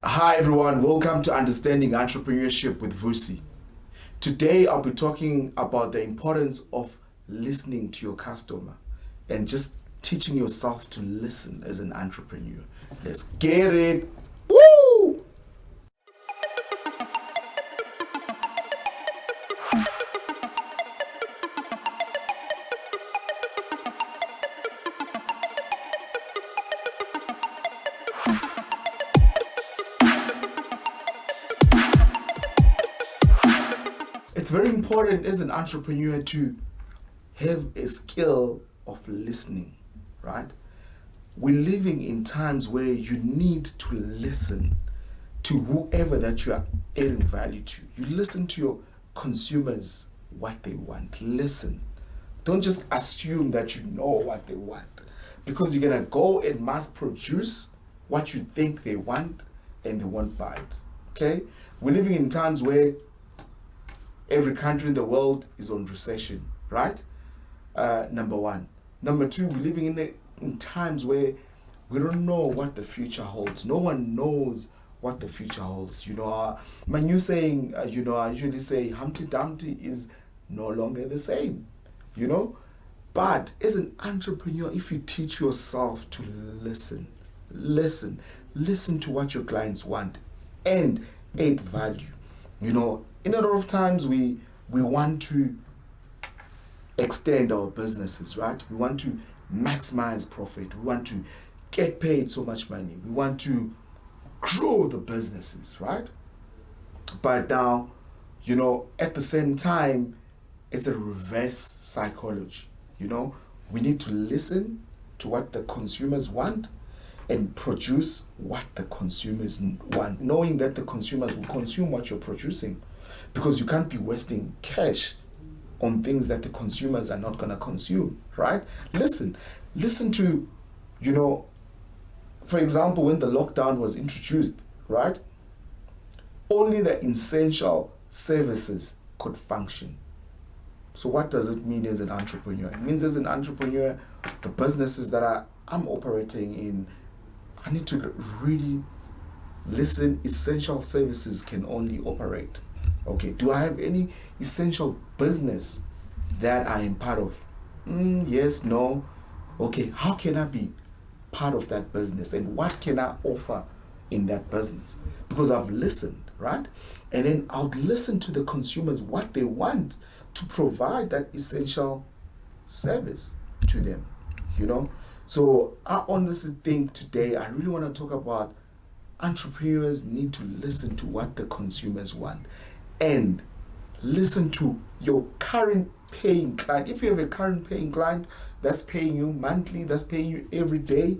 Hi everyone, welcome to Understanding Entrepreneurship with Vusi. Today I'll be talking about the importance of listening to your customer and just teaching yourself to listen as an entrepreneur. Let's get it. Woo! It's very important as an entrepreneur to have a skill of listening, right? We're living in times where you need to listen to whoever that you are adding value to. You listen to your consumers, what they want. Listen. Don't just assume that you know what they want, because you're going to go and mass produce what you think they want and they won't buy it. Okay? We're living in times where every country in the world is on recession, right? Number one. Number two, we're living in times where we don't know what the future holds. No one knows what the future holds. My new saying, I usually say Humpty Dumpty is no longer the same, you know? But as an entrepreneur, if you teach yourself to listen to what your clients want and add value. In a lot of times we want to extend our businesses, right? We want to maximize profit. We want to get paid so much money. We want to grow the businesses, right? But now, at the same time, it's a reverse psychology. We need to listen to what the consumers want and produce what the consumers want, knowing that the consumers will consume what you're producing, because you can't be wasting cash on things that the consumers are not going to consume, right? Listen to, for example, when the lockdown was introduced, right? Only the essential services could function. So what does it mean as an entrepreneur? It means as an entrepreneur, the businesses that I'm operating in, I need to really listen. Essential services can only operate. Okay, do I have any essential business that I am part of? Yes, no. Okay, how can I be part of that business and what can I offer in that business? Because I've listened, right? And then I'll listen to the consumers, what they want to provide that essential service to them, So I honestly think today I really want to talk about entrepreneurs need to listen to what the consumers want and listen to your current paying client. If you have a current paying client that's paying you monthly, that's paying you every day,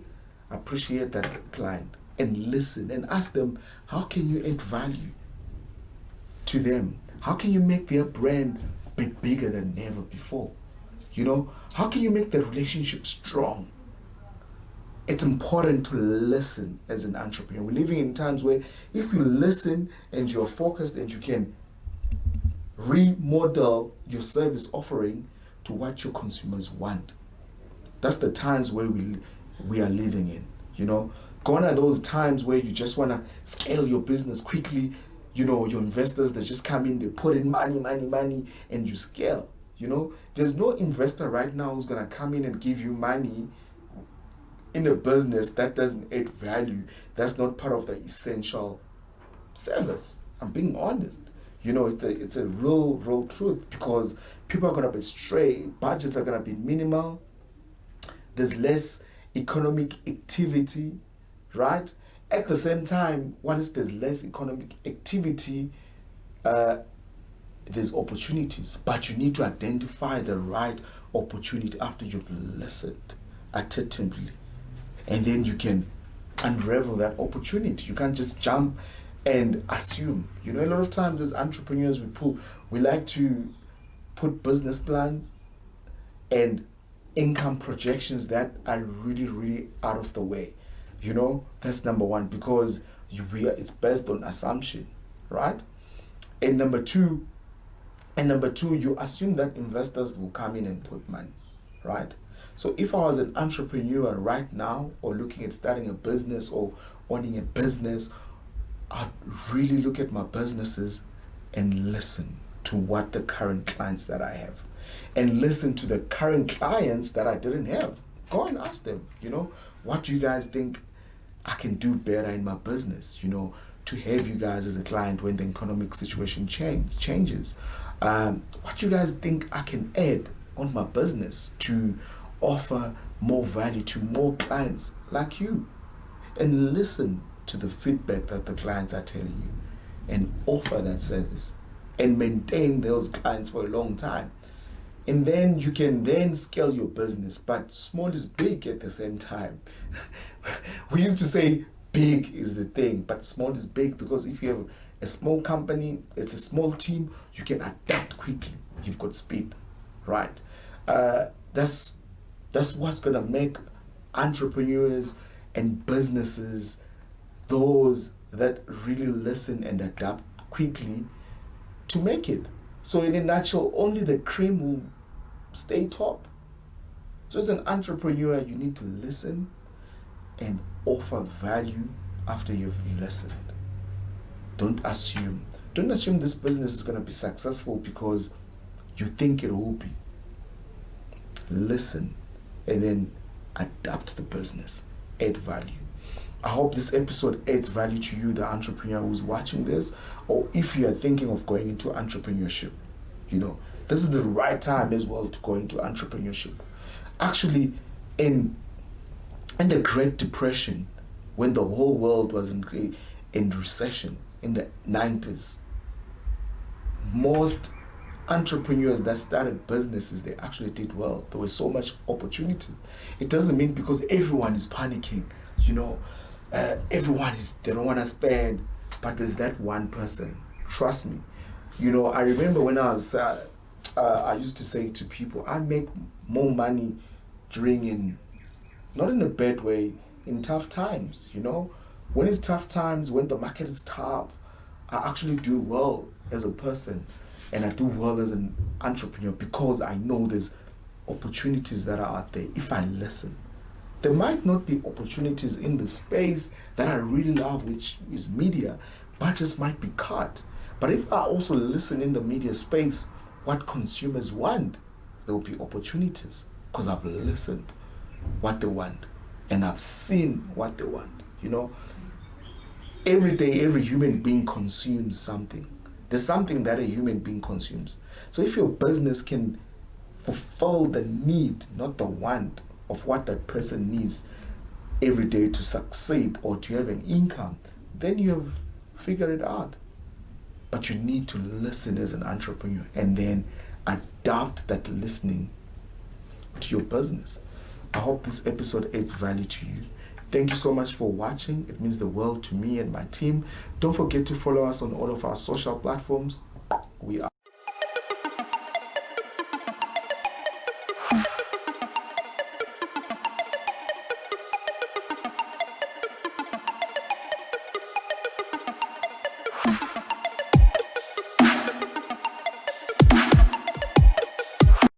appreciate that client and listen and ask them, how can you add value to them? How can you make their brand be bigger than never before? How can you make the relationship strong? It's important to listen as an entrepreneur. We're living in times where if you listen and you're focused and you can remodel your service offering to what your consumers want. That's the times where we are living in. Gone are those times where you just want to scale your business quickly. Your investors, they just come in, they put in money, and you scale. There's no investor right now who's going to come in and give you money in a business that doesn't add value, that's not part of the essential service. I'm being honest. It's a real truth, because people are going to be stray, budgets are going to be minimal, there's less economic activity, right? At the same time, once there's less economic activity, there's opportunities, but you need to identify the right opportunity after you've listened attentively, and then you can unravel that opportunity. You can't just jump and assume. A lot of times as entrepreneurs, we like to put business plans and income projections that are really out of the way. That's number one, because it's based on assumption, right? And number two, you assume that investors will come in and put money, right? So if I was an entrepreneur right now, or looking at starting a business or owning a business, I'd really look at my businesses and listen to what the current clients that I have, and listen to the current clients that I didn't have. Go and ask them, what do you guys think I can do better in my business, to have you guys as a client when the economic situation changes. What do you guys think I can add on my business to offer more value to more clients like you? And listen to the feedback that the clients are telling you and offer that service and maintain those clients for a long time. And then you can then scale your business, but small is big at the same time. We used to say big is the thing, but small is big, because if you have a small company, it's a small team, you can adapt quickly. You've got speed, right? That's what's gonna make entrepreneurs and businesses those that really listen and adapt quickly to make it. So in a nutshell, only the cream will stay top. So as an entrepreneur, you need to listen and offer value after you've listened. Don't assume. Don't assume this business is going to be successful because you think it will be. Listen and then adapt the business. Add value. I hope this episode adds value to you, the entrepreneur who's watching this, or if you are thinking of going into entrepreneurship. This is the right time as well to go into entrepreneurship. Actually, in the Great Depression, when the whole world was in recession in the 90s, most entrepreneurs that started businesses, they actually did well. There was so much opportunities. It doesn't mean because everyone is panicking, they don't want to spend, but there's that one person. Trust me. I remember when I was, I used to say to people, I make more money not in a bad way, in tough times, When it's tough times, when the market is tough, I actually do well as a person, and I do well as an entrepreneur because I know there's opportunities that are out there if I listen. There might not be opportunities in the space that I really love, which is media. Budgets might be cut. But if I also listen in the media space, what consumers want, there will be opportunities because I've listened what they want and I've seen what they want. Every day, every human being consumes something. There's something that a human being consumes. So if your business can fulfill the need, not the want, of what that person needs every day to succeed or to have an income, then you have figured it out. But you need to listen as an entrepreneur and then adapt that listening to your business. I hope this episode adds value to you. Thank you so much for watching. It means the world to me and my team. Don't forget to follow us on all of our social platforms. We are